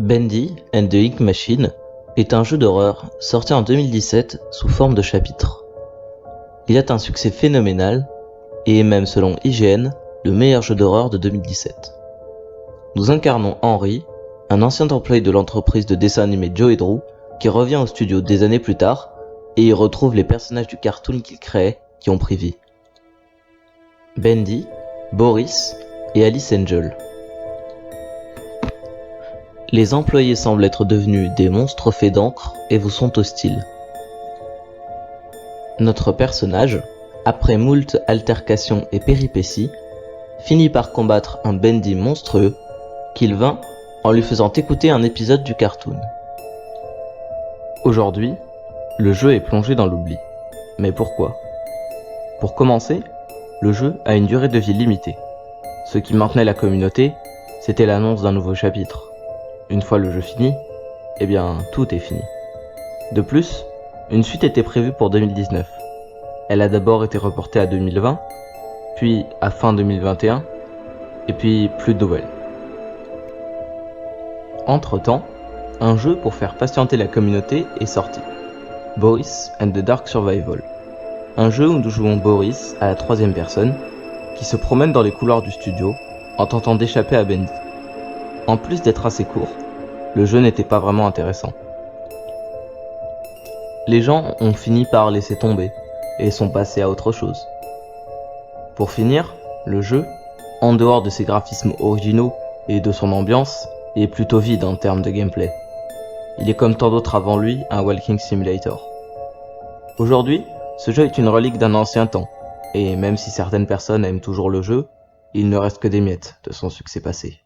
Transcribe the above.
Bendy and the Ink Machine est un jeu d'horreur sorti en 2017 sous forme de chapitres. Il a un succès phénoménal et est même selon IGN le meilleur jeu d'horreur de 2017. Nous incarnons Henry, un ancien employé de l'entreprise de dessin animé Joe et Drew qui revient au studio des années plus tard et y retrouve les personnages du cartoon qu'il créait qui ont pris vie. Bendy, Boris et Alice Angel. Les employés semblent être devenus des monstres faits d'encre et vous sont hostiles. Notre personnage, après moult altercations et péripéties, finit par combattre un Bendy monstrueux qu'il vainc en lui faisant écouter un épisode du cartoon. Aujourd'hui, le jeu est plongé dans l'oubli. Mais pourquoi ? Pour commencer, le jeu a une durée de vie limitée. Ce qui maintenait la communauté, c'était l'annonce d'un nouveau chapitre. Une fois le jeu fini, eh bien tout est fini. De plus, une suite était prévue pour 2019. Elle a d'abord été reportée à 2020, puis à fin 2021, et puis plus de nouvelles. Entre-temps, un jeu pour faire patienter la communauté est sorti. Boris and the Dark Survival. Un jeu où nous jouons Boris à la troisième personne, qui se promène dans les couloirs du studio en tentant d'échapper à Bendy. En plus d'être assez court, le jeu n'était pas vraiment intéressant. Les gens ont fini par laisser tomber et sont passés à autre chose. Pour finir, le jeu, en dehors de ses graphismes originaux et de son ambiance, est plutôt vide en termes de gameplay. Il est comme tant d'autres avant lui un walking simulator. Aujourd'hui, ce jeu est une relique d'un ancien temps, et même si certaines personnes aiment toujours le jeu, il ne reste que des miettes de son succès passé.